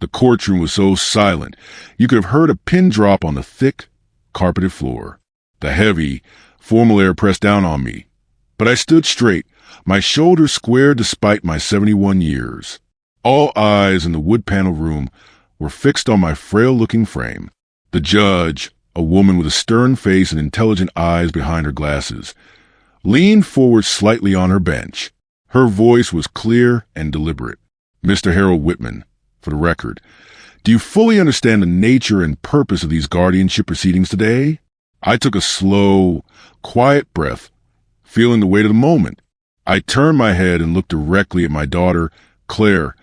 The courtroom was so silent, you could have heard a pin drop on the thick, carpeted floor. The heavy, formal air pressed down on me, but I stood straight, my shoulders squared despite my 71 years. All eyes in the wood-paneled room were fixed on my frail-looking frame. The judge, a woman with a stern face and intelligent eyes behind her glasses, leaned forward slightly on her bench. Her voice was clear and deliberate. "Mr. Harold Whitman, for the record, do you fully understand the nature and purpose of these guardianship proceedings today?" I took a slow, quiet breath, feeling the weight of the moment. I turned my head and looked directly at my daughter, Claire,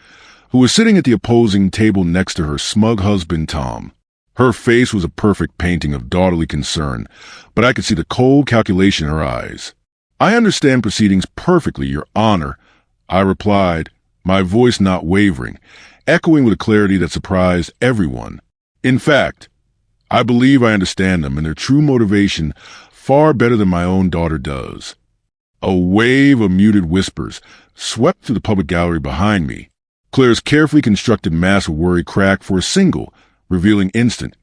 who was sitting at the opposing table next to her smug husband, Tom. Her face was a perfect painting of daughterly concern, but I could see the cold calculation in her eyes. "I understand proceedings perfectly, Your Honor," I replied, my voice not wavering, echoing with a clarity that surprised everyone. "In fact, I believe I understand them and their true motivation far better than my own daughter does." A wave of muted whispers swept through the public gallery behind me. Claire's carefully constructed mask of worry cracked for a single, revealing instant,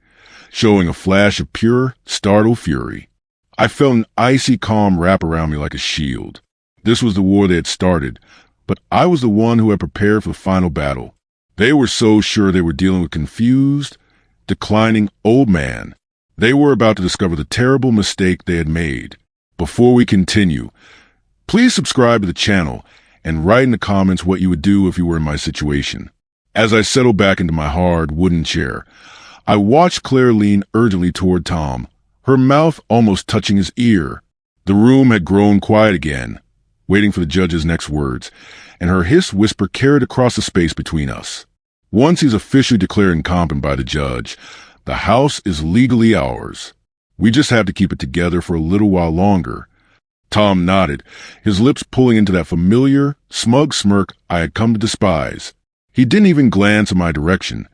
showing a flash of pure, startled fury. I felt an icy calm wrap around me like a shield. This was the war they had started, but I was the one who had prepared for the final battle. They were so sure they were dealing with a confused, declining old man. They were about to discover the terrible mistake they had made. Before we continue, please subscribe to the channel and write in the comments what you would do if you were in my situation. As I settled back into my hard, wooden chair, I watched Claire lean urgently toward Tom, her mouth almost touching his ear. The room had grown quiet again, waiting for the judge's next words, and her hissed whisper carried across the space between us. "Once he's officially declared incompetent by the judge, the house is legally ours. We just have to keep it together for a little while longer." Tom nodded, his lips pulling into that familiar, smug smirk I had come to despise. He didn't even glance in my direction,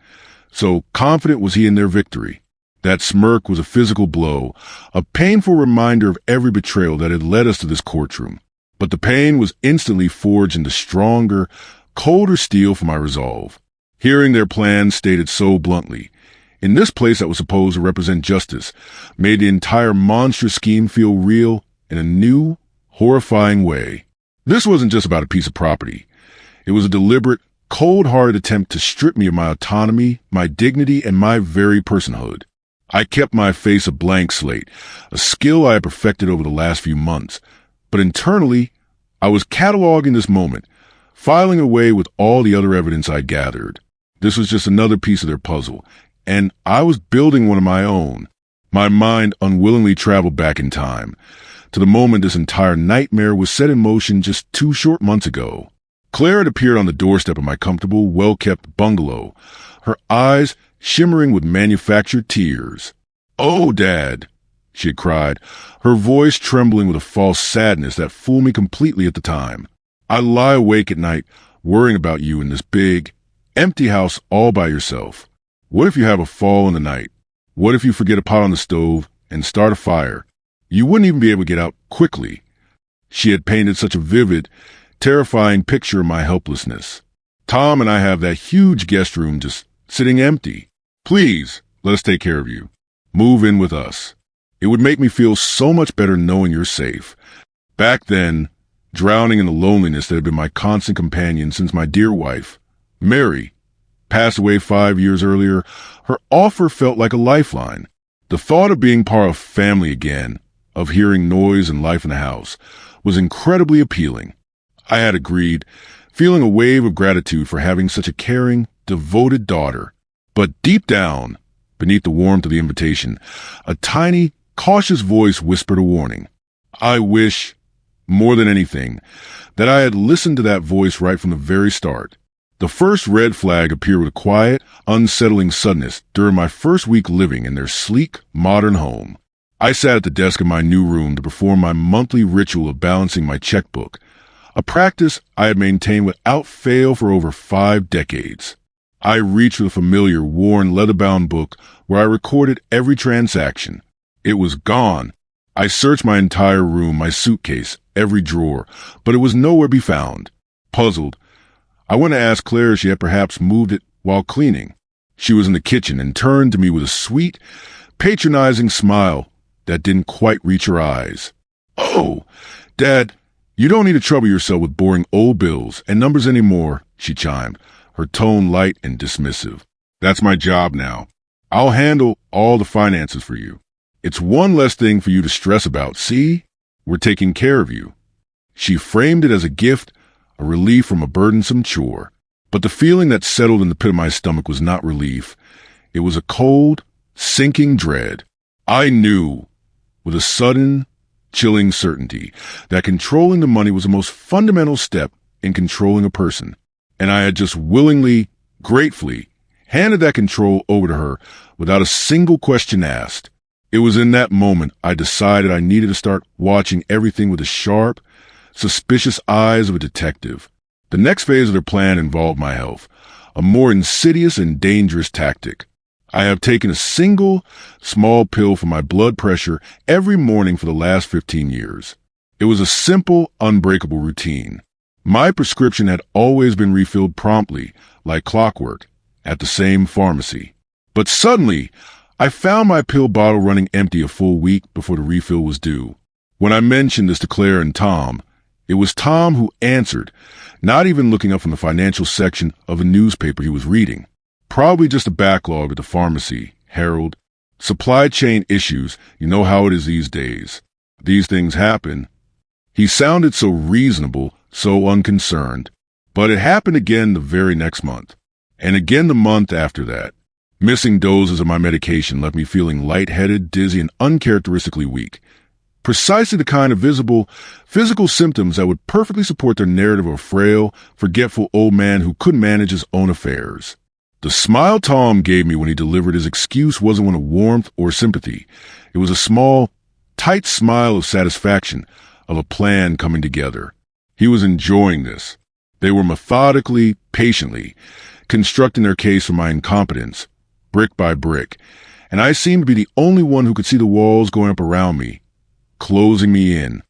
so confident was he in their victory. That smirk was a physical blow, a painful reminder of every betrayal that had led us to this courtroom. But the pain was instantly forged into stronger, colder steel for my resolve. Hearing their plans stated so bluntly, in this place that was supposed to represent justice, made the entire monstrous scheme feel real in a new, horrifying way. This wasn't just about a piece of property. It was a deliberate, cold-hearted attempt to strip me of my autonomy, my dignity, and my very personhood. I kept my face a blank slate, a skill I had perfected over the last few months. But internally, I was cataloging this moment, filing away with all the other evidence I gathered. This was just another piece of their puzzle, and I was building one of my own. My mind unwillingly traveled back in time, to the moment this entire nightmare was set in motion just 2 short months ago. Claire had appeared on the doorstep of my comfortable, well-kept bungalow, her eyes shimmering with manufactured tears. "Oh, Dad," she had cried, her voice trembling with a false sadness that fooled me completely at the time. "I lie awake at night worrying about you in this big, empty house all by yourself. What if you have a fall in the night? What if you forget a pot on the stove and start a fire? You wouldn't even be able to get out quickly." She had painted such a vivid, terrifying picture of my helplessness. "Tom and I have that huge guest room just sitting empty. Please, let us take care of you. Move in with us. It would make me feel so much better knowing you're safe." Back then, drowning in the loneliness that had been my constant companion since my dear wife, Mary, passed away 5 years earlier, her offer felt like a lifeline. The thought of being part of family again, of hearing noise and life in the house, was incredibly appealing. I had agreed, feeling a wave of gratitude for having such a caring, devoted daughter. But deep down, beneath the warmth of the invitation, a tiny, cautious voice whispered a warning. I wish, more than anything, that I had listened to that voice right from the very start. The first red flag appeared with a quiet, unsettling suddenness during my first week living in their sleek, modern home. I sat at the desk in my new room to perform my monthly ritual of balancing my checkbook, a practice I had maintained without fail for over 5 decades. I reached for the familiar, worn, leather-bound book where I recorded every transaction. It was gone. I searched my entire room, my suitcase, every drawer, but it was nowhere to be found. Puzzled, I went to ask Claire if she had perhaps moved it while cleaning. She was in the kitchen and turned to me with a sweet, patronizing smile that didn't quite reach her eyes. "Oh, Dad, you don't need to trouble yourself with boring old bills and numbers anymore," she chimed, her tone light and dismissive. "That's my job now. I'll handle all the finances for you. It's one less thing for you to stress about. See? We're taking care of you." She framed it as a gift, a relief from a burdensome chore. But the feeling that settled in the pit of my stomach was not relief. It was a cold, sinking dread. I knew, with a sudden, chilling certainty, that controlling the money was the most fundamental step in controlling a person. And I had just willingly, gratefully, handed that control over to her without a single question asked. It was in that moment I decided I needed to start watching everything with the sharp, suspicious eyes of a detective. The next phase of their plan involved my health, a more insidious and dangerous tactic. I have taken a single, small pill for my blood pressure every morning for the last 15 years. It was a simple, unbreakable routine. My prescription had always been refilled promptly, like clockwork, at the same pharmacy. But suddenly, I found my pill bottle running empty a full week before the refill was due. When I mentioned this to Claire and Tom, it was Tom who answered, not even looking up from the financial section of a newspaper he was reading. Probably just a backlog at the pharmacy, Herald. Supply chain issues, you know how it is these days. These things happen. He sounded so reasonable, so unconcerned. But it happened again the very next month. And again the month after that. Missing doses of my medication left me feeling lightheaded, dizzy, and uncharacteristically weak. Precisely the kind of visible, physical symptoms that would perfectly support their narrative of a frail, forgetful old man who couldn't manage his own affairs. The smile Tom gave me when he delivered his excuse wasn't one of warmth or sympathy. It was a small, tight smile of satisfaction, of a plan coming together. He was enjoying this. They were methodically, patiently, constructing their case for my incompetence, brick by brick, and I seemed to be the only one who could see the walls going up around me, closing me in.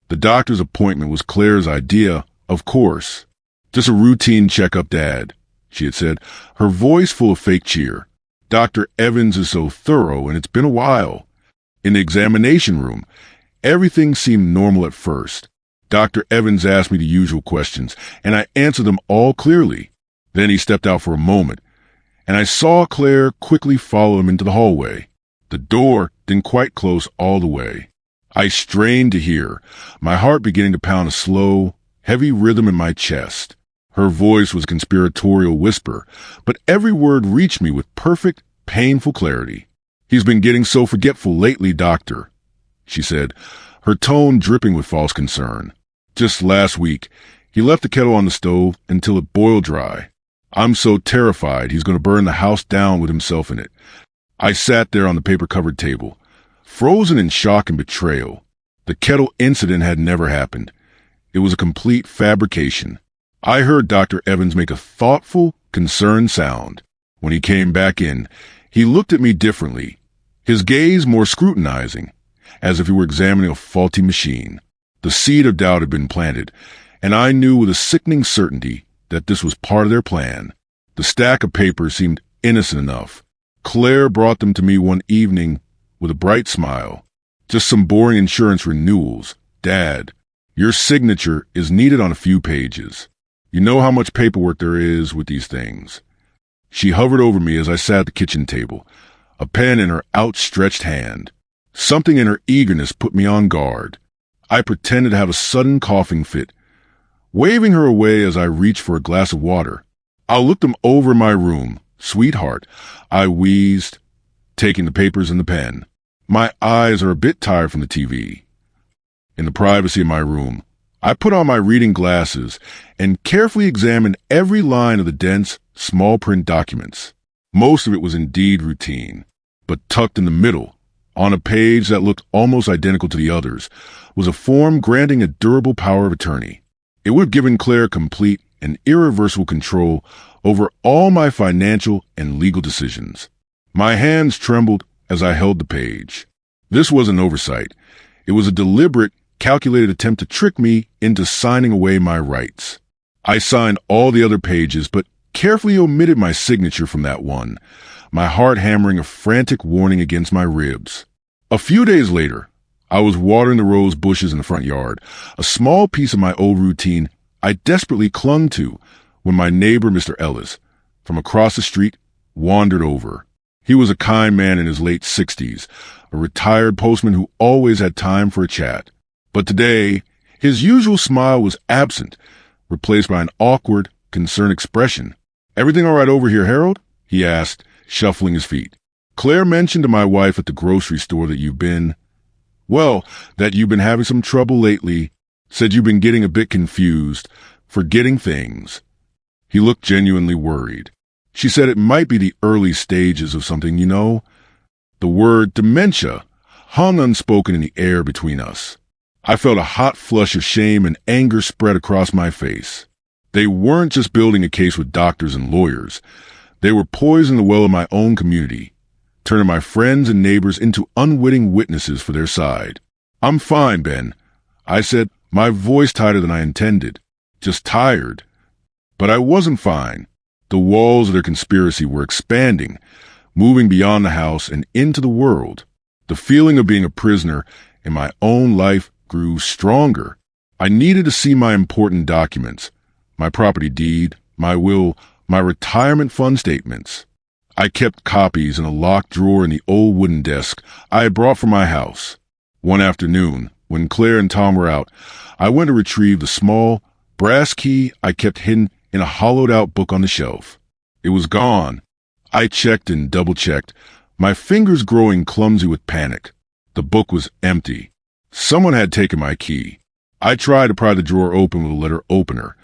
The doctor's appointment was Claire's idea, of course. "Just a routine checkup, Dad," she had said, her voice full of fake cheer. "Dr. Evans is so thorough, and it's been a while." In the examination room, everything seemed normal at first. Dr. Evans asked me the usual questions, and I answered them all clearly. Then he stepped out for a moment, and I saw Claire quickly follow him into the hallway. The door didn't quite close all the way. I strained to hear, my heart beginning to pound a slow, heavy rhythm in my chest. Her voice was a conspiratorial whisper, but every word reached me with perfect, painful clarity. "He's been getting so forgetful lately, Doctor," she said, her tone dripping with false concern. "Just last week, he left the kettle on the stove until it boiled dry. I'm so terrified he's going to burn the house down with himself in it." I sat there on the paper-covered table, frozen in shock and betrayal. The kettle incident had never happened. It was a complete fabrication. I heard Dr. Evans make a thoughtful, concerned sound. When he came back in, he looked at me differently, his gaze more scrutinizing, as if he were examining a faulty machine. The seed of doubt had been planted, and I knew with a sickening certainty that this was part of their plan. The stack of papers seemed innocent enough. Claire brought them to me one evening with a bright smile. "Just some boring insurance renewals. Dad, your signature is needed on a few pages. You know how much paperwork there is with these things." She hovered over me as I sat at the kitchen table, a pen in her outstretched hand. Something in her eagerness put me on guard. I pretended to have a sudden coughing fit, waving her away as I reached for a glass of water. "I'll look them over in my room, sweetheart," I wheezed, taking the papers and the pen. "My eyes are a bit tired from the TV." In the privacy of my room, I put on my reading glasses and carefully examined every line of the dense, small print documents. Most of it was indeed routine, but tucked in the middle, on a page that looked almost identical to the others, was a form granting a durable power of attorney. It would have given Claire complete and irreversible control over all my financial and legal decisions. My hands trembled as I held the page. This was an oversight. It was a deliberate, calculated attempt to trick me into signing away my rights. I signed all the other pages, but carefully omitted my signature from that one, my heart hammering a frantic warning against my ribs. A few days later, I was watering the rose bushes in the front yard, a small piece of my old routine I desperately clung to, when my neighbor, Mr. Ellis, from across the street, wandered over. He was a kind man in his late 60s, a retired postman who always had time for a chat. But today, his usual smile was absent, replaced by an awkward, concerned expression. "Everything all right over here, Harold?" he asked, shuffling his feet. "Claire mentioned to my wife at the grocery store that you've been having some trouble lately, said you've been getting a bit confused, forgetting things." He looked genuinely worried. "She said it might be the early stages of something, you know." The word dementia hung unspoken in the air between us. I felt a hot flush of shame and anger spread across my face. They weren't just building a case with doctors and lawyers. They were poisoning the well of my own community, turning my friends and neighbors into unwitting witnesses for their side. "I'm fine, Ben," I said, my voice tighter than I intended. "Just tired." But I wasn't fine. The walls of their conspiracy were expanding, moving beyond the house and into the world. The feeling of being a prisoner in my own life grew stronger. I needed to see my important documents, my property deed, my will, my retirement fund statements. I kept copies in a locked drawer in the old wooden desk I had brought from my house. One afternoon, when Claire and Tom were out, I went to retrieve the small, brass key I kept hidden in a hollowed-out book on the shelf. It was gone. I checked and double-checked, my fingers growing clumsy with panic. The book was empty. Someone had taken my key. I tried to pry the drawer open with a letter opener,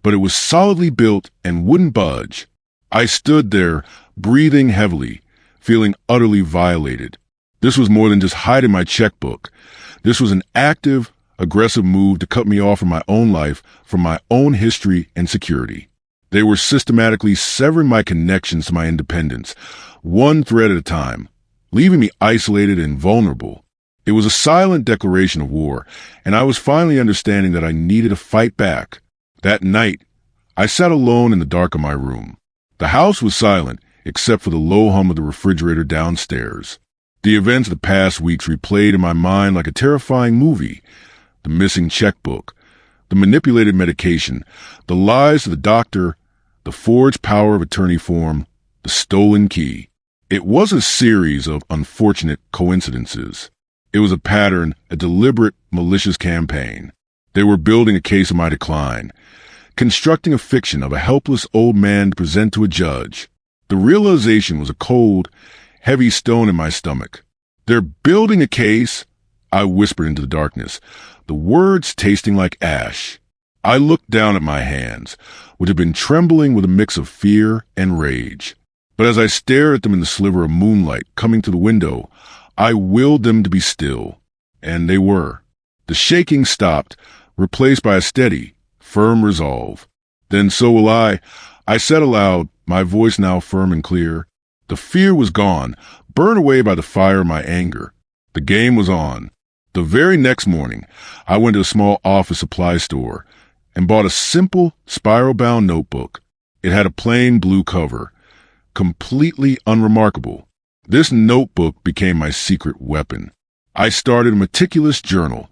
but it was solidly built and wouldn't budge. I stood there, breathing heavily, feeling utterly violated. This was more than just hiding my checkbook. This was an active, aggressive move to cut me off from my own life, from my own history and security. They were systematically severing my connections to my independence, one thread at a time, leaving me isolated and vulnerable. It was a silent declaration of war, and I was finally understanding that I needed to fight back. That night, I sat alone in the dark of my room. The house was silent, except for the low hum of the refrigerator downstairs. The events of the past weeks replayed in my mind like a terrifying movie. The missing checkbook, the manipulated medication, the lies of the doctor, the forged power of attorney form, the stolen key. It was a series of unfortunate coincidences. It was a pattern, a deliberate, malicious campaign. They were building a case of my decline, constructing a fiction of a helpless old man to present to a judge. The realization was a cold, heavy stone in my stomach. "They're building a case," I whispered into the darkness, the words tasting like ash. I looked down at my hands, which had been trembling with a mix of fear and rage. But as I stared at them in the sliver of moonlight coming through the window, I willed them to be still. And they were. The shaking stopped, replaced by a steady, firm resolve. "Then so will I said aloud, my voice now firm and clear. The fear was gone, burned away by the fire of my anger. The game was on. The very next morning, I went to a small office supply store and bought a simple, spiral-bound notebook. It had a plain blue cover, completely unremarkable. This notebook became my secret weapon. I started a meticulous journal,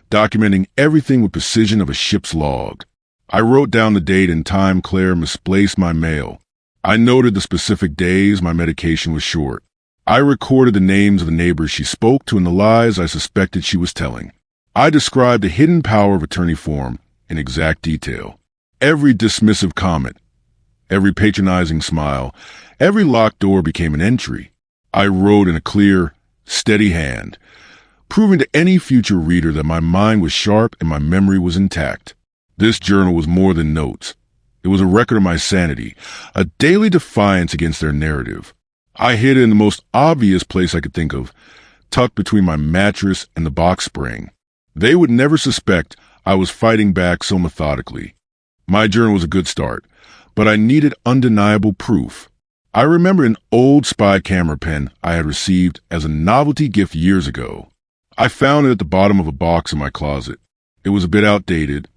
documenting everything with precision of a ship's log. I wrote down the date and time Claire misplaced my mail. I noted the specific days my medication was short. I recorded the names of the neighbors she spoke to and the lies I suspected she was telling. I described the hidden power of attorney form in exact detail. Every dismissive comment, every patronizing smile, every locked door became an entry. I wrote in a clear, steady hand, proving to any future reader that my mind was sharp and my memory was intact. This journal was more than notes. It was a record of my sanity, a daily defiance against their narrative. I hid it in the most obvious place I could think of, tucked between my mattress and the box spring. They would never suspect I was fighting back so methodically. My journal was a good start, but I needed undeniable proof. I remember an old spy camera pen I had received as a novelty gift years ago. I found it at the bottom of a box in my closet. It was a bit outdated,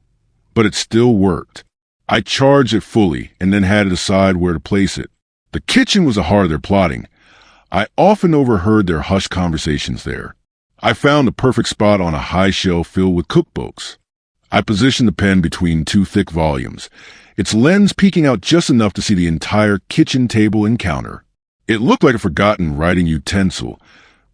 but it still worked. I charged it fully and then had to decide where to place it. The kitchen was the heart of their plotting. I often overheard their hushed conversations there. I found the perfect spot on a high shelf filled with cookbooks. I positioned the pen between two thick volumes, its lens peeking out just enough to see the entire kitchen table and counter. It looked like a forgotten writing utensil,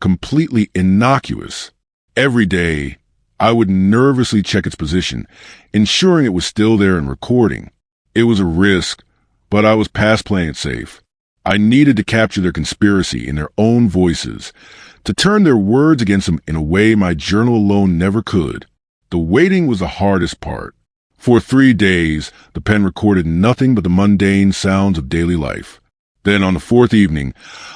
completely innocuous. Every day, I would nervously check its position, ensuring it was still there and recording. It was a risk, but I was past playing it safe. I needed to capture their conspiracy in their own voices, to turn their words against them in a way my journal alone never could. The waiting was the hardest part. For 3 days, the pen recorded nothing but the mundane sounds of daily life. Then on the 4th evening,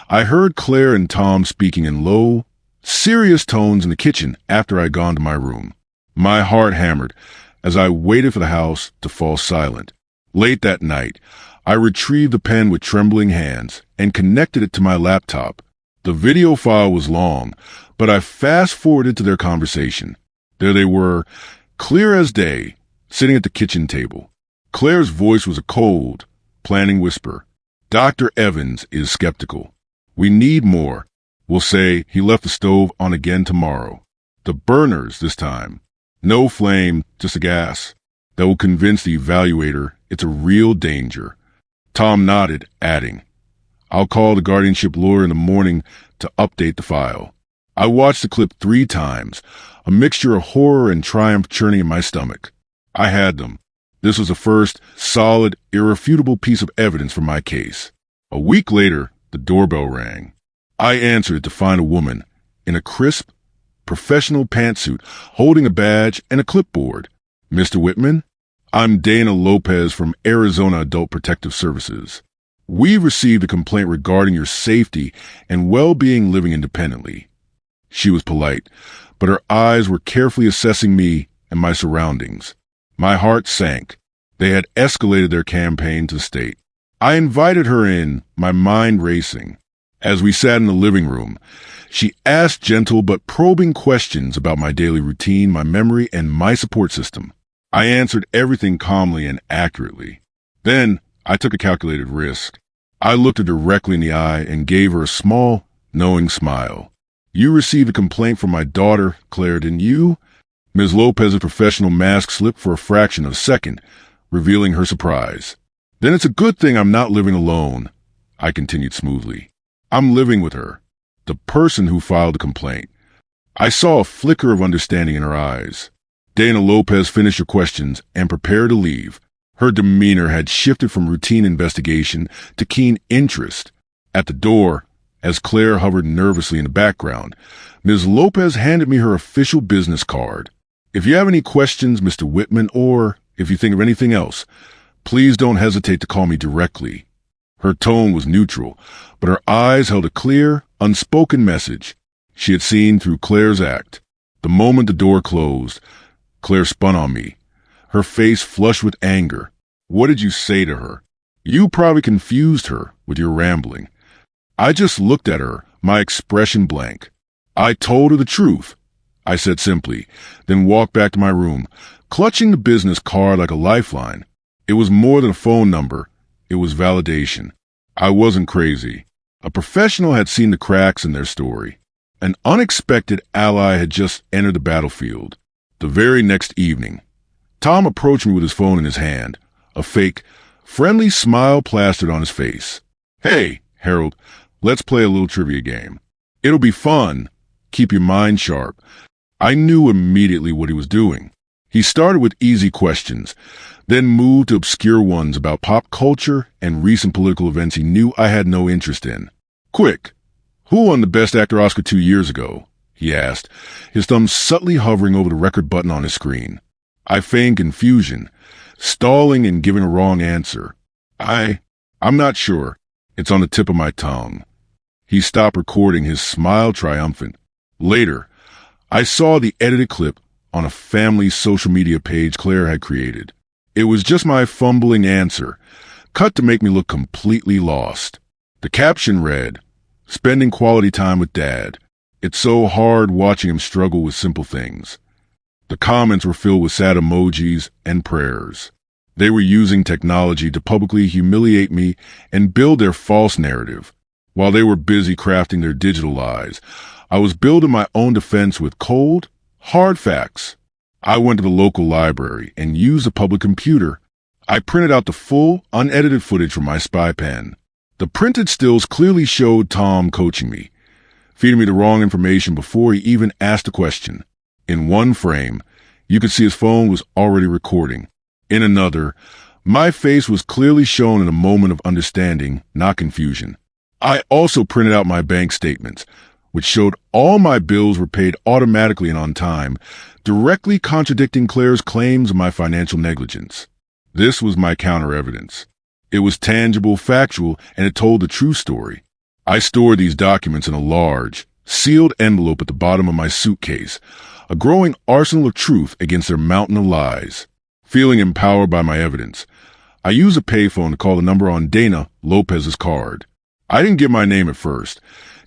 I heard Claire and Tom speaking in low, serious tones in the kitchen after I'd gone to my room. My heart hammered as I waited for the house to fall silent. Late that night, I retrieved the pen with trembling hands and connected it to my laptop. The video file was long, but I fast-forwarded to their conversation. There they were, clear as day, sitting at the kitchen table. Claire's voice was a cold, planning whisper. Dr. Evans is skeptical. We need more. We'll say he left the stove on again tomorrow. The burners this time. No flame, just a gas. That will convince the evaluator it's a real danger. Tom nodded, adding, I'll call the guardianship lawyer in the morning to update the file. I watched the clip 3 times, a mixture of horror and triumph churning in my stomach. I had them. This was the first solid, irrefutable piece of evidence for my case. A week later, the doorbell rang. I answered to find a woman in a crisp, professional pantsuit holding a badge and a clipboard. Mr. Whitman? I'm Dana Lopez from Arizona Adult Protective Services. We received a complaint regarding your safety and well-being living independently. She was polite, but her eyes were carefully assessing me and my surroundings. My heart sank. They had escalated their campaign to the state. I invited her in, my mind racing. As we sat in the living room, she asked gentle but probing questions about my daily routine, my memory, and my support system. I answered everything calmly and accurately. Then I took a calculated risk. I looked her directly in the eye and gave her a small, knowing smile. You received a complaint from my daughter, Claire, didn't you? Ms. Lopez's professional mask slipped for a fraction of a second, revealing her surprise. Then it's a good thing I'm not living alone, I continued smoothly. I'm living with her, the person who filed the complaint. I saw a flicker of understanding in her eyes. Dana Lopez finished her questions and prepared to leave. Her demeanor had shifted from routine investigation to keen interest. At the door, as Claire hovered nervously in the background, Ms. Lopez handed me her official business card. If you have any questions, Mr. Whitman, or if you think of anything else, please don't hesitate to call me directly. Her tone was neutral, but her eyes held a clear, unspoken message she had seen through Claire's act. The moment the door closed, Claire spun on me, her face flushed with anger. What did you say to her? You probably confused her with your rambling. I just looked at her, my expression blank. I told her the truth, I said simply, then walked back to my room, clutching the business card like a lifeline. It was more than a phone number. It was validation. I wasn't crazy. A professional had seen the cracks in their story. An unexpected ally had just entered the battlefield. The very next evening, Tom approached me with his phone in his hand, a fake, friendly smile plastered on his face. Hey, Harold, let's play a little trivia game. It'll be fun. Keep your mind sharp. I knew immediately what he was doing. He started with easy questions, then moved to obscure ones about pop culture and recent political events he knew I had no interest in. Quick, who won the Best Actor Oscar 2 years ago? He asked, his thumb subtly hovering over the record button on his screen. I feigned confusion, stalling and giving a wrong answer. I'm not sure. It's on the tip of my tongue. He stopped recording, his smile triumphant. Later, I saw the edited clip on a family social media page Claire had created. It was just my fumbling answer, cut to make me look completely lost. The caption read, "Spending quality time with Dad. It's so hard watching him struggle with simple things." The comments were filled with sad emojis and prayers. They were using technology to publicly humiliate me and build their false narrative. While they were busy crafting their digital lies, I was building my own defense with cold, hard facts. I went to the local library and used a public computer. I printed out the full, unedited footage from my spy pen. The printed stills clearly showed Tom coaching me, feeding me the wrong information before he even asked a question. In one frame, you could see his phone was already recording. In another, my face was clearly shown in a moment of understanding, not confusion. I also printed out my bank statements, which showed all my bills were paid automatically and on time, directly contradicting Claire's claims of my financial negligence. This was my counter-evidence. It was tangible, factual, and it told the true story. I stored these documents in a large, sealed envelope at the bottom of my suitcase, a growing arsenal of truth against their mountain of lies. Feeling empowered by my evidence, I used a payphone to call the number on Dana Lopez's card. I didn't give my name at first,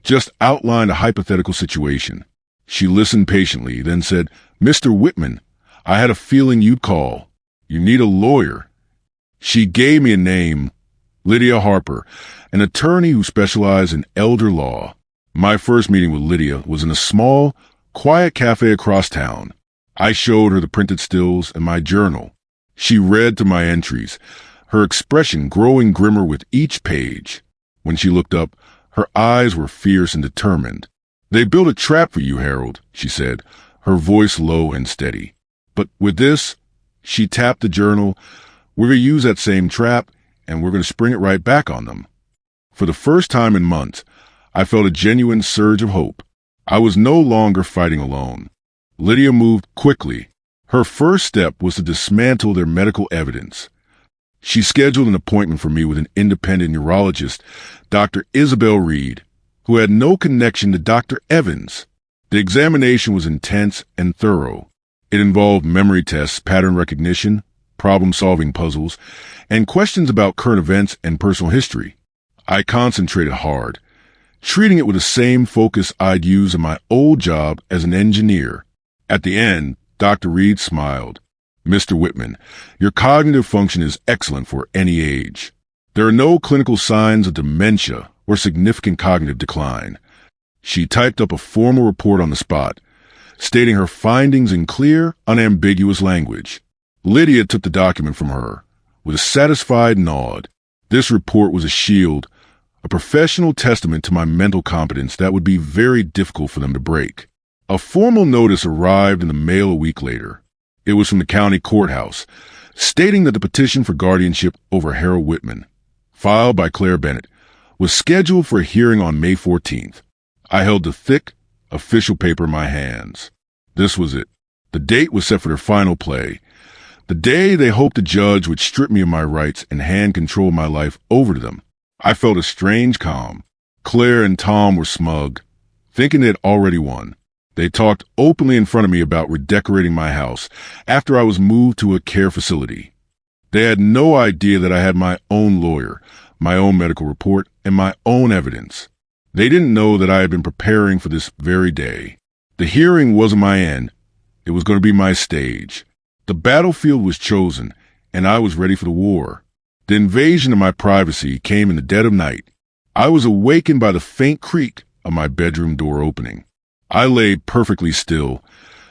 just outlined a hypothetical situation. She listened patiently, then said, "Mr. Whitman, I had a feeling you'd call. You need a lawyer." She gave me a name, Lydia Harper, an attorney who specialized in elder law. My first meeting with Lydia was in a small, quiet cafe across town. I showed her the printed stills and my journal. She read through my entries, her expression growing grimmer with each page. When she looked up, her eyes were fierce and determined. "They built a trap for you, Harold," she said, her voice low and steady. "But with this," she tapped the journal, "we're going to use that same trap, and we're going to spring it right back on them." For the first time in months, I felt a genuine surge of hope. I was no longer fighting alone. Lydia moved quickly. Her first step was to dismantle their medical evidence. She scheduled an appointment for me with an independent neurologist, Dr. Isabel Reed, who had no connection to Dr. Evans. The examination was intense and thorough. It involved memory tests, pattern recognition, problem-solving puzzles, and questions about current events and personal history. I concentrated hard, treating it with the same focus I'd used in my old job as an engineer. At the end, Dr. Reed smiled. "Mr. Whitman, your cognitive function is excellent for any age. There are no clinical signs of dementia or significant cognitive decline." She typed up a formal report on the spot, stating her findings in clear, unambiguous language. Lydia took the document from her with a satisfied nod. This report was a shield, a professional testament to my mental competence that would be very difficult for them to break. A formal notice arrived in the mail a week later. It was from the county courthouse, stating that the petition for guardianship over Harold Whitman, filed by Claire Bennett, was scheduled for a hearing on May 14th. I held the thick, official paper in my hands. This was it. The date was set for their final play. The day they hoped the judge would strip me of my rights and hand control of my life over to them. I felt a strange calm. Claire and Tom were smug, thinking they had already won. They talked openly in front of me about redecorating my house after I was moved to a care facility. They had no idea that I had my own lawyer, my own medical report, and my own evidence. They didn't know that I had been preparing for this very day. The hearing wasn't my end. It was going to be my stage. The battlefield was chosen, and I was ready for the war. The invasion of my privacy came in the dead of night. I was awakened by the faint creak of my bedroom door opening. I lay perfectly still,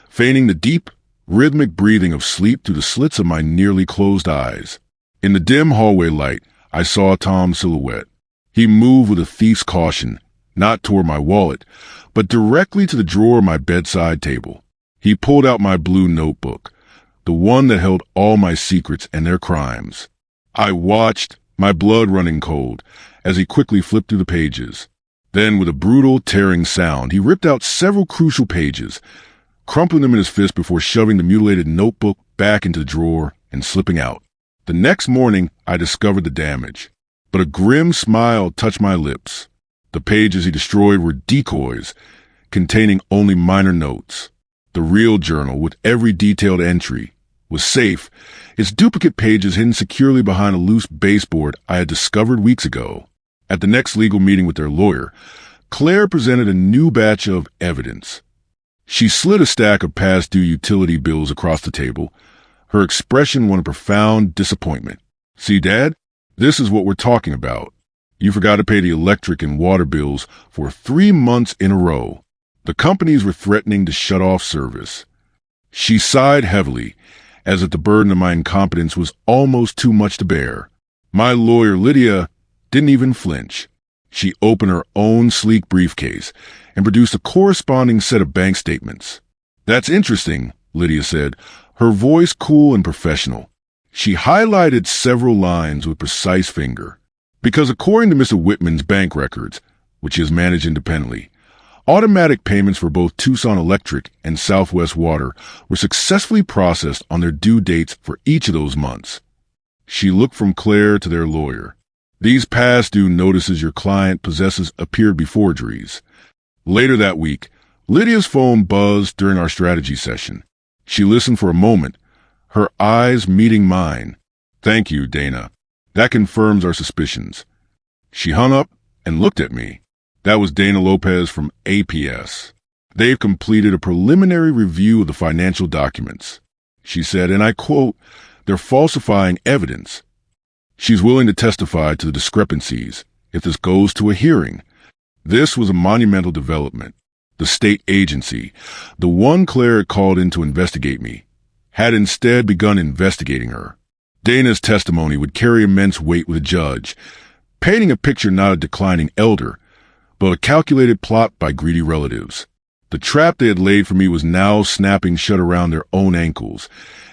feigning the deep, rhythmic breathing of sleep through the slits of my nearly closed eyes. In the dim hallway light, I saw Tom's silhouette. He moved with a thief's caution, not toward my wallet, but directly to the drawer of my bedside table. He pulled out my blue notebook, the one that held all my secrets and their crimes. I watched, my blood running cold, as he quickly flipped through the pages. Then, with a brutal, tearing sound, he ripped out several crucial pages, crumpling them in his fist before shoving the mutilated notebook back into the drawer and slipping out. The next morning, I discovered the damage, but a grim smile touched my lips. The pages he destroyed were decoys, containing only minor notes. The real journal, with every detailed entry, was safe, its duplicate pages hidden securely behind a loose baseboard I had discovered weeks ago. At the next legal meeting with their lawyer, Claire presented a new batch of evidence. She slid a stack of past due utility bills across the table, Her expression one of profound disappointment. "See, Dad, this is what we're talking about. You forgot to pay the electric and water bills for 3 months in a row. The companies were threatening to shut off service." She sighed heavily, as if the burden of my incompetence was almost too much to bear. My lawyer, Lydia, didn't even flinch. She opened her own sleek briefcase and produced a corresponding set of bank statements. "That's interesting," Lydia said, her voice cool and professional. She highlighted several lines with precise finger. "Because according to Mr. Whitman's bank records, which is managed independently, automatic payments for both Tucson Electric and Southwest Water were successfully processed on their due dates for each of those months." She looked from Claire to their lawyer. "These past due notices your client possesses appear to be forgeries." Later that week, Lydia's phone buzzed during our strategy session. She listened for a moment, her eyes meeting mine. "Thank you, Dana. That confirms our suspicions." She hung up and looked at me. That was Dana Lopez from APS. "They've completed a preliminary review of the financial documents," she said, and I quote, "They're falsifying evidence." She's willing to testify to the discrepancies if this goes to a hearing. This was a monumental development. The state agency, the one Claire had called in to investigate me, had instead begun investigating her. Dana's testimony would carry immense weight with a judge, painting a picture not of declining elder, but a calculated plot by greedy relatives. The trap they had laid for me was now snapping shut around their own ankles,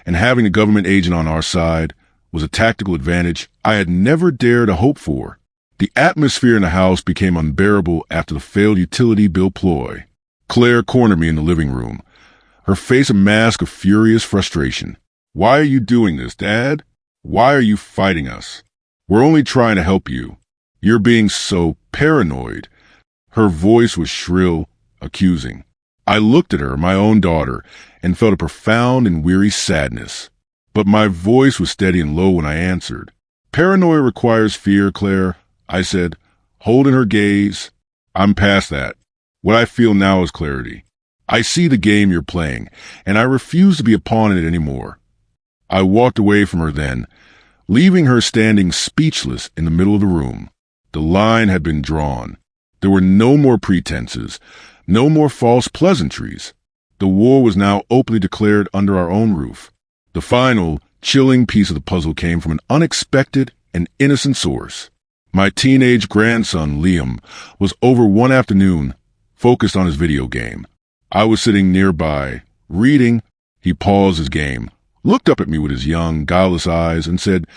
and having a government agent on our side was a tactical advantage I had never dared to hope for. The atmosphere in the house became unbearable after the failed utility bill ploy. Claire cornered me in the living room, her face a mask of furious frustration. "Why are you doing this, Dad? Why are you fighting us? We're only trying to help you. You're being so paranoid." Her voice was shrill, accusing. I looked at her, my own daughter, and felt a profound and weary sadness. But my voice was steady and low when I answered. "Paranoia requires fear, Claire," I said, holding her gaze. "I'm past that. What I feel now is clarity. I see the game you're playing, and I refuse to be a pawn in it anymore." I walked away from her then, leaving her standing speechless in the middle of the room. The line had been drawn. There were no more pretenses, no more false pleasantries. The war was now openly declared under our own roof. The final, chilling piece of the puzzle came from an unexpected and innocent source. My teenage grandson, Liam, was over one afternoon, focused on his video game. I was sitting nearby, reading. He paused his game, looked up at me with his young, guileless eyes, and said,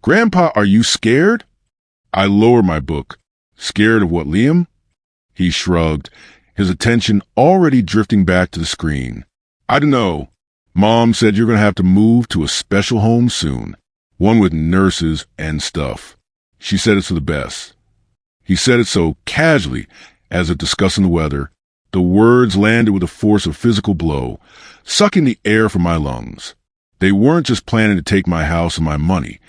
"Grandpa, are you scared?" I lowered my book. "Scared of what, Liam?" He shrugged, his attention already drifting back to the screen. "I don't know. Mom said you're going to have to move to a special home soon, one with nurses and stuff. She said it's for the best." He said it so casually, as if discussing the weather. The words landed with the force of physical blow, sucking the air from my lungs. They weren't just planning to take my house and my money.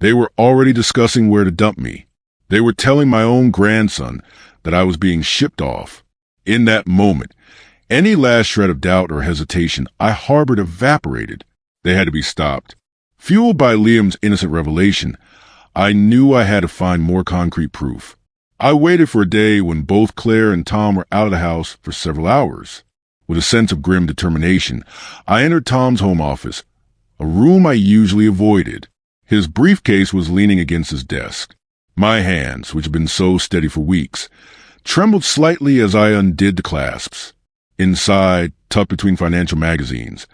They were already discussing where to dump me. They were telling my own grandson that I was being shipped off. In that moment, any last shred of doubt or hesitation I harbored evaporated. They had to be stopped. Fueled by Liam's innocent revelation, I knew I had to find more concrete proof. I waited for a day when both Claire and Tom were out of the house for several hours. With a sense of grim determination, I entered Tom's home office, a room I usually avoided. His briefcase was leaning against his desk. My hands, which had been so steady for weeks, trembled slightly as I undid the clasps. Inside, tucked between financial magazines,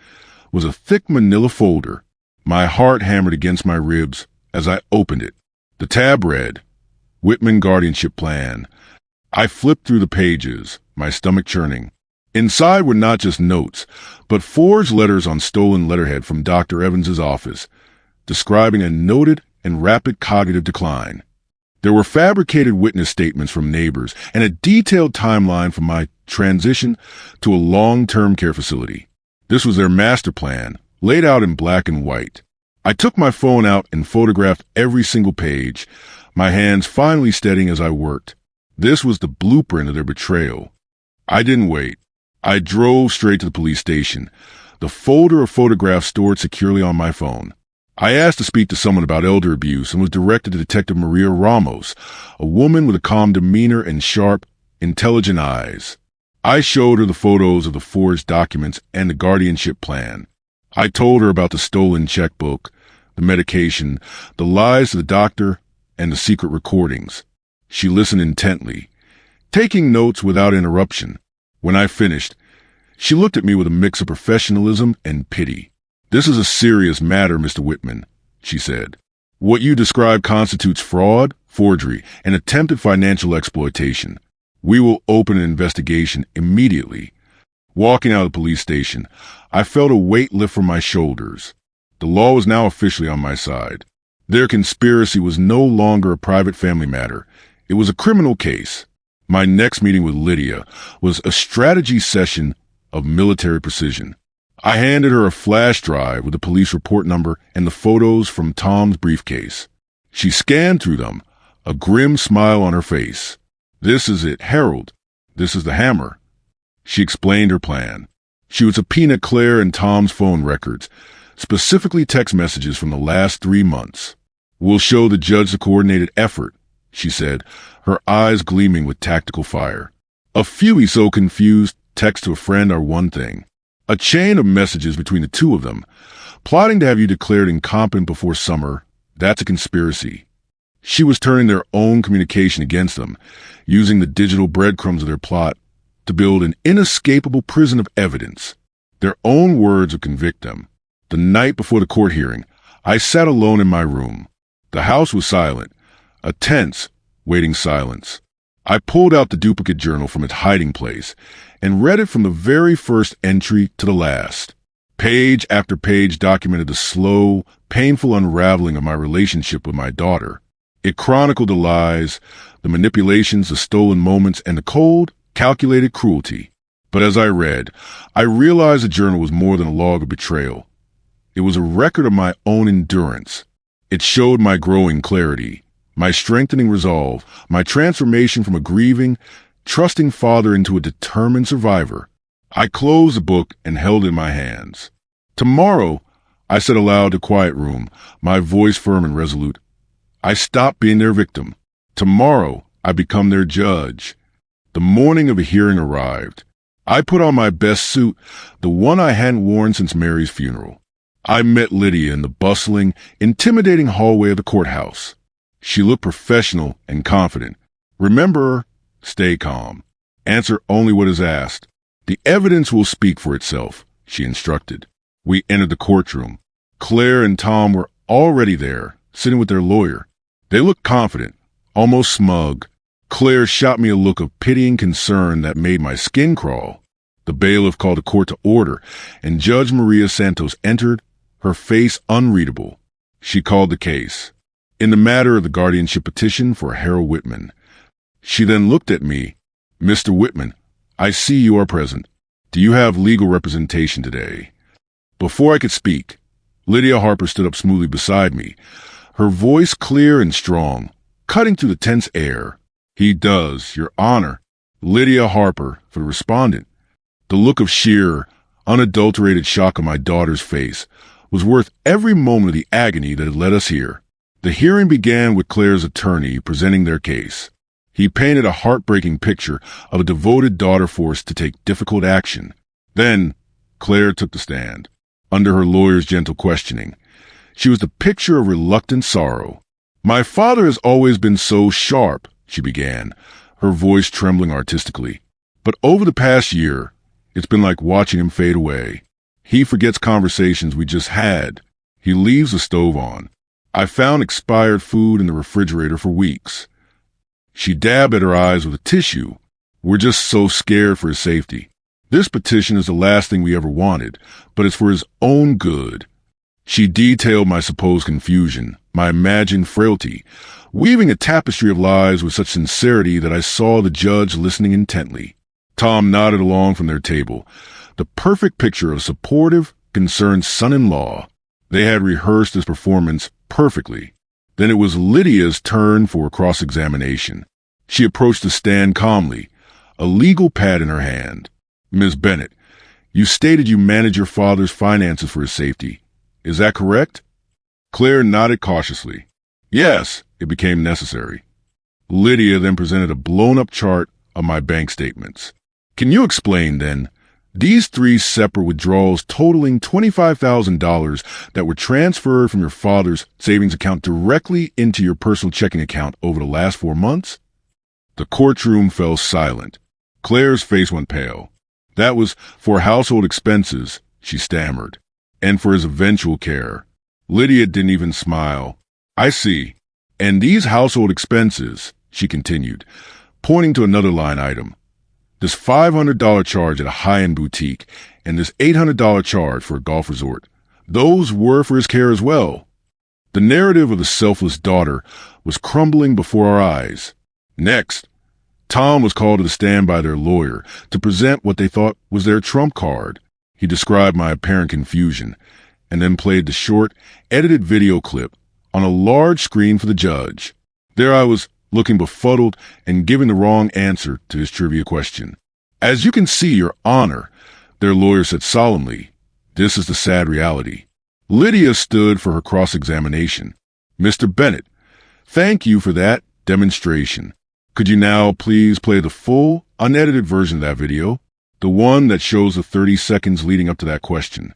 was a thick manila folder. My heart hammered against my ribs as I opened it. The tab read, "Whitman Guardianship Plan." I flipped through the pages, my stomach churning. Inside were not just notes, but forged letters on stolen letterhead from Dr. Evans's office, describing a noted and rapid cognitive decline. There were fabricated witness statements from neighbors and a detailed timeline from my transition to a long-term care facility. This was their master plan, laid out in black and white. I took my phone out and photographed every single page, my hands finally steadying as I worked. This was the blueprint of their betrayal. I didn't wait. I drove straight to the police station, the folder of photographs stored securely on my phone. I asked to speak to someone about elder abuse and was directed to Detective Maria Ramos, a woman with a calm demeanor and sharp, intelligent eyes. I showed her the photos of the forged documents and the guardianship plan. I told her about the stolen checkbook, the medication, the lies to the doctor, and the secret recordings. She listened intently, taking notes without interruption. When I finished, she looked at me with a mix of professionalism and pity. "This is a serious matter, Mr. Whitman," she said. "What you describe constitutes fraud, forgery, and attempted financial exploitation. We will open an investigation immediately." Walking out of the police station, I felt a weight lift from my shoulders. The law was now officially on my side. Their conspiracy was no longer a private family matter. It was a criminal case. My next meeting with Lydia was a strategy session of military precision. I handed her a flash drive with the police report number and the photos from Tom's briefcase. She scanned through them, a grim smile on her face. "This is it, Harold. This is the hammer." She explained her plan. She would subpoena Claire and Tom's phone records, specifically text messages from the last 3 months. "We'll show the judge the coordinated effort," she said, her eyes gleaming with tactical fire. "A few so confused texts to a friend are one thing. A chain of messages between the two of them, plotting to have you declared incompetent before summer, that's a conspiracy." She was turning their own communication against them, using the digital breadcrumbs of their plot to build an inescapable prison of evidence. Their own words would convict them. The night before the court hearing, I sat alone in my room. The house was silent, a tense, waiting silence. I pulled out the duplicate journal from its hiding place and read it from the very first entry to the last. Page after page documented the slow, painful unraveling of my relationship with my daughter. It chronicled the lies, the manipulations, the stolen moments, and the cold, calculated cruelty. But as I read, I realized the journal was more than a log of betrayal. It was a record of my own endurance. It showed my growing clarity, my strengthening resolve, my transformation from a grieving, trusting father into a determined survivor. I closed the book and held it in my hands. "Tomorrow," I said aloud to the quiet room, my voice firm and resolute, "I stop being their victim. Tomorrow, I become their judge." The morning of the hearing arrived. I put on my best suit, the one I hadn't worn since Mary's funeral. I met Lydia in the bustling, intimidating hallway of the courthouse. She looked professional and confident. "Remember, stay calm. Answer only what is asked. The evidence will speak for itself," she instructed. We entered the courtroom. Claire and Tom were already there, sitting with their lawyer. They looked confident, almost smug. Claire shot me a look of pitying concern that made my skin crawl. The bailiff called the court to order, and Judge Maria Santos entered, her face unreadable. She called the case. In the matter of the guardianship petition for Harold Whitman. She then looked at me. "Mr. Whitman, I see you are present. Do you have legal representation today?" Before I could speak, Lydia Harper stood up smoothly beside me, her voice clear and strong, cutting through the tense air. "He does, Your Honor." Lydia Harper, for the respondent. The look of sheer, unadulterated shock on my daughter's face was worth every moment of the agony that had led us here. The hearing began with Claire's attorney presenting their case. He painted a heartbreaking picture of a devoted daughter forced to take difficult action. Then, Claire took the stand. Under her lawyer's gentle questioning, she was the picture of reluctant sorrow. "My father has always been so sharp," she began, her voice trembling artistically. "But over the past year, it's been like watching him fade away. He forgets conversations we just had. He leaves the stove on. I found expired food in the refrigerator for weeks." She dabbed at her eyes with a tissue. "We're just so scared for his safety. This petition is the last thing we ever wanted, but it's for his own good." She detailed my supposed confusion, my imagined frailty, weaving a tapestry of lies with such sincerity that I saw the judge listening intently. Tom nodded along from their table, the perfect picture of a supportive, concerned son-in-law. They had rehearsed this performance perfectly. Then it was Lydia's turn for cross-examination. She approached the stand calmly, a legal pad in her hand. "Miss Bennett, You stated you manage your father's finances for his safety. Is that correct? Claire nodded cautiously. Yes, it became necessary. Lydia then presented a blown-up chart of my bank statements. Can you explain, then? These 3 separate withdrawals totaling $25,000 that were transferred from your father's savings account directly into your personal checking account over the last 4 months? The courtroom fell silent. Claire's face went pale. That was for household expenses, she stammered, and for his eventual care. Lydia didn't even smile. I see. And these household expenses, she continued, pointing to another line item. This $500 charge at a high-end boutique and this $800 charge for a golf resort. Those were for his care as well. The narrative of the selfless daughter was crumbling before our eyes. Next, Tom was called to the stand by their lawyer to present what they thought was their trump card. He described my apparent confusion and then played the short, edited video clip on a large screen for the judge. There I was, looking befuddled and giving the wrong answer to his trivia question. As you can see, Your Honor, their lawyer said solemnly, this is the sad reality. Lydia stood for her cross-examination. Mr. Bennett, thank you for that demonstration. Could you now please play the full, unedited version of that video? The one that shows the 30 seconds leading up to that question.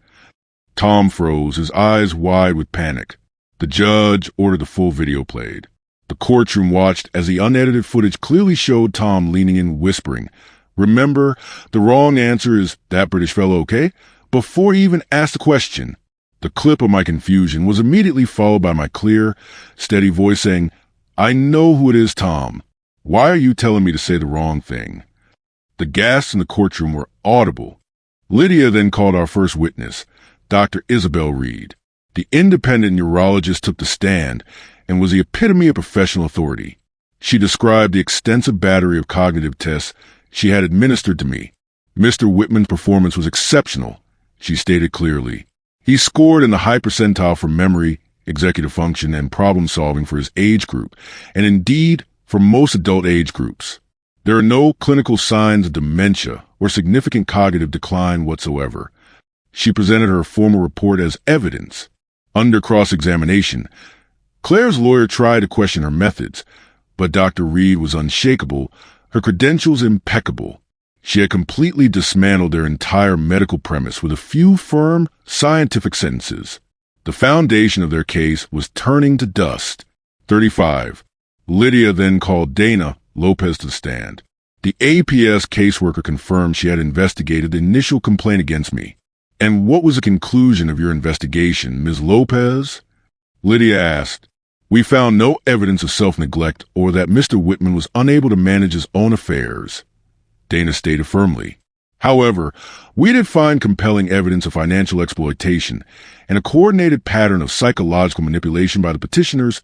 Tom froze, his eyes wide with panic. The judge ordered the full video played. The courtroom watched as the unedited footage clearly showed Tom leaning in, whispering, "Remember, the wrong answer is that British fellow, okay?" Before he even asked the question. The clip of my confusion was immediately followed by my clear, steady voice saying, "I know who it is, Tom. Why are you telling me to say the wrong thing?" The gasps in the courtroom were audible. Lydia then called our first witness, Dr. Isabel Reed. The independent neurologist took the stand and was the epitome of professional authority. She described the extensive battery of cognitive tests she had administered to me. Mr. Whitman's performance was exceptional, she stated clearly. He scored in the high percentile for memory, executive function, and problem-solving for his age group, and indeed for most adult age groups. There are no clinical signs of dementia or significant cognitive decline whatsoever. She presented her formal report as evidence. Under cross-examination, Claire's lawyer tried to question her methods, but Dr. Reed was unshakable, her credentials impeccable. She had completely dismantled their entire medical premise with a few firm, scientific sentences. The foundation of their case was turning to dust. 35. Lydia then called Dana Lopez to the stand. The APS caseworker confirmed she had investigated the initial complaint against me. "And what was the conclusion of your investigation, Ms. Lopez?" Lydia asked. "We found no evidence of self-neglect or that Mr. Whitman was unable to manage his own affairs," Dana stated firmly. "However, we did find compelling evidence of financial exploitation and a coordinated pattern of psychological manipulation by the petitioners,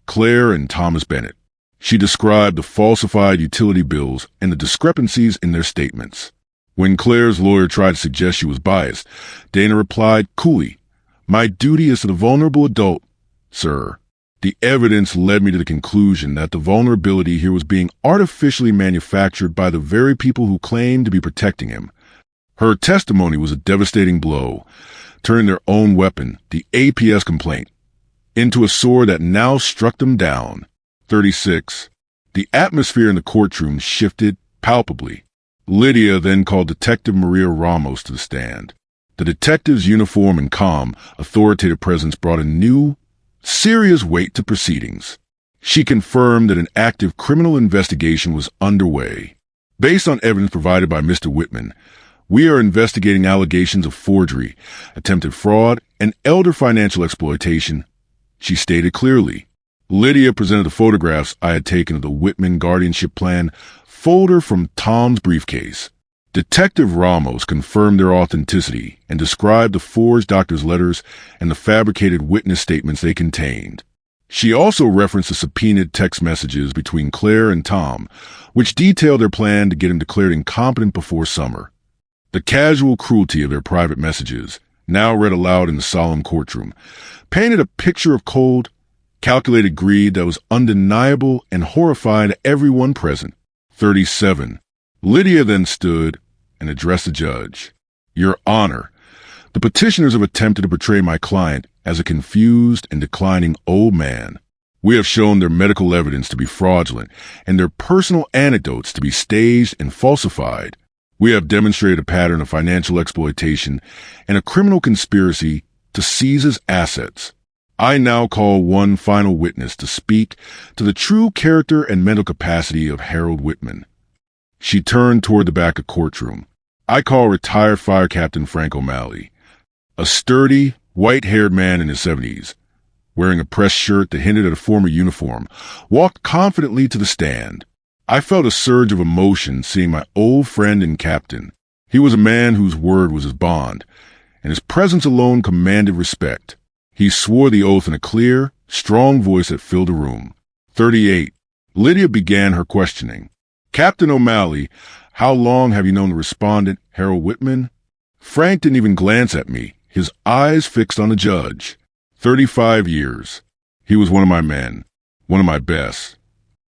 Claire and Thomas Bennett." She described the falsified utility bills and the discrepancies in their statements. When Claire's lawyer tried to suggest she was biased, Dana replied coolly, "My duty is to the vulnerable adult, sir." The evidence led me to the conclusion that the vulnerability here was being artificially manufactured by the very people who claimed to be protecting him. Her testimony was a devastating blow, turning their own weapon, the APS complaint, into a sword that now struck them down. 36. The atmosphere in the courtroom shifted palpably. Lydia then called Detective Maria Ramos to the stand. The detective's uniform and calm, authoritative presence brought a new, serious weight to proceedings. She confirmed that an active criminal investigation was underway. Based on evidence provided by Mr. Whitman, we are investigating allegations of forgery, attempted fraud, and elder financial exploitation, she stated clearly. Lydia presented the photographs I had taken of the Whitman guardianship plan folder from Tom's briefcase. Detective Ramos confirmed their authenticity and described the forged doctor's letters and the fabricated witness statements they contained. She also referenced the subpoenaed text messages between Claire and Tom, which detailed their plan to get him declared incompetent before summer. The casual cruelty of their private messages, now read aloud in the solemn courtroom, painted a picture of cold, calculated greed that was undeniable and horrifying to everyone present. 37. Lydia then stood and addressed the judge. Your Honor, the petitioners have attempted to portray my client as a confused and declining old man. We have shown their medical evidence to be fraudulent and their personal anecdotes to be staged and falsified. We have demonstrated a pattern of financial exploitation and a criminal conspiracy to seize his assets. I now call one final witness to speak to the true character and mental capacity of Harold Whitman. She turned toward the back of the courtroom. I call retired Fire Captain Frank O'Malley, a sturdy, white-haired man in his 70s, wearing a pressed shirt that hinted at a former uniform, walked confidently to the stand. I felt a surge of emotion seeing my old friend and captain. He was a man whose word was his bond, and his presence alone commanded respect. He swore the oath in a clear, strong voice that filled the room. 38. Lydia began her questioning. Captain O'Malley, how long have you known the respondent, Harold Whitman? Frank didn't even glance at me, his eyes fixed on the judge. 35 years. He was one of my men, one of my best.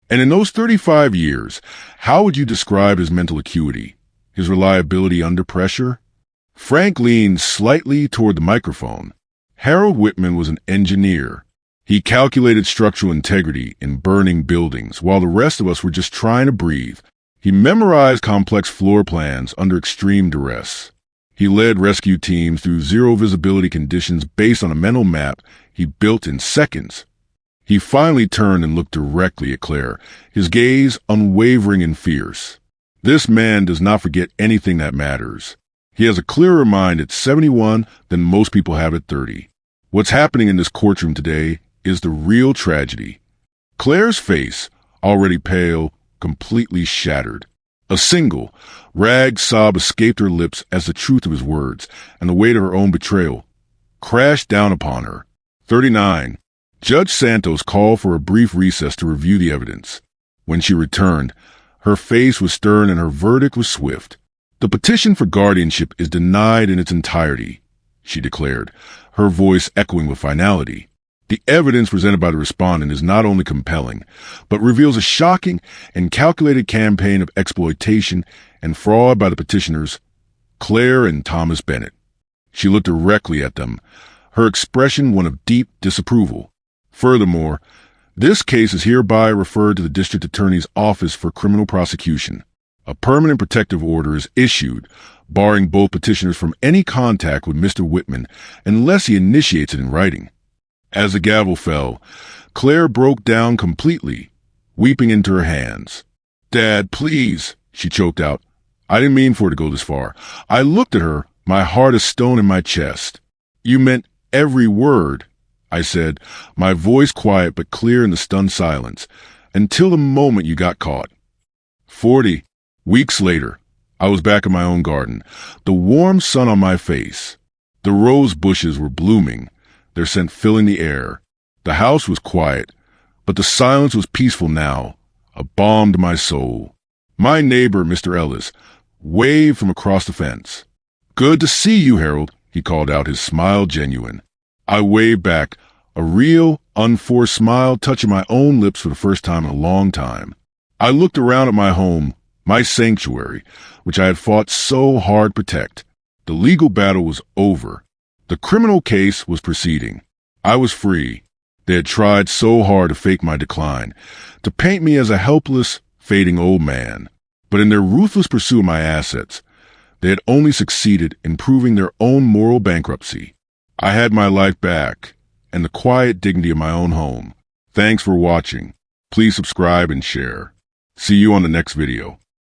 And in those 35 years, how would you describe his mental acuity, his reliability under pressure? Frank leaned slightly toward the microphone. Harold Whitman was an engineer. He calculated structural integrity in burning buildings while the rest of us were just trying to breathe. He memorized complex floor plans under extreme duress. He led rescue teams through zero visibility conditions based on a mental map he built in seconds. He finally turned and looked directly at Claire, his gaze unwavering and fierce. This man does not forget anything that matters. He has a clearer mind at 71 than most people have at 30. What's happening in this courtroom today is the real tragedy. Claire's face, already pale, completely shattered. A single, ragged sob escaped her lips as the truth of his words and the weight of her own betrayal crashed down upon her. 39. Judge Santos called for a brief recess to review the evidence. When she returned, her face was stern and her verdict was swift. The petition for guardianship is denied in its entirety, she declared, her voice echoing with finality. The evidence presented by the respondent is not only compelling, but reveals a shocking and calculated campaign of exploitation and fraud by the petitioners, Claire and Thomas Bennett. She looked directly at them, her expression one of deep disapproval. Furthermore, this case is hereby referred to the District Attorney's Office for Criminal Prosecution. A permanent protective order is issued, barring both petitioners from any contact with Mr. Whitman unless he initiates it in writing. As the gavel fell, Claire broke down completely, weeping into her hands. "Dad, please," she choked out. "I didn't mean for it to go this far." I looked at her, my heart a stone in my chest. "You meant every word," I said, my voice quiet but clear in the stunned silence, "until the moment you got caught." 40. Weeks later, I was back in my own garden, the warm sun on my face. The rose bushes were blooming, their scent filling the air. The house was quiet, but the silence was peaceful now, a balm to my soul. My neighbor, Mr. Ellis, waved from across the fence. "Good to see you, Harold," he called out, his smile genuine. I waved back, a real, unforced smile touching my own lips for the first time in a long time. I looked around at my home, my sanctuary, which I had fought so hard to protect. The legal battle was over. The criminal case was proceeding. I was free. They had tried so hard to fake my decline, to paint me as a helpless, fading old man. But in their ruthless pursuit of my assets, they had only succeeded in proving their own moral bankruptcy. I had my life back, and the quiet dignity of my own home. Thanks for watching. Please subscribe and share. See you on the next video.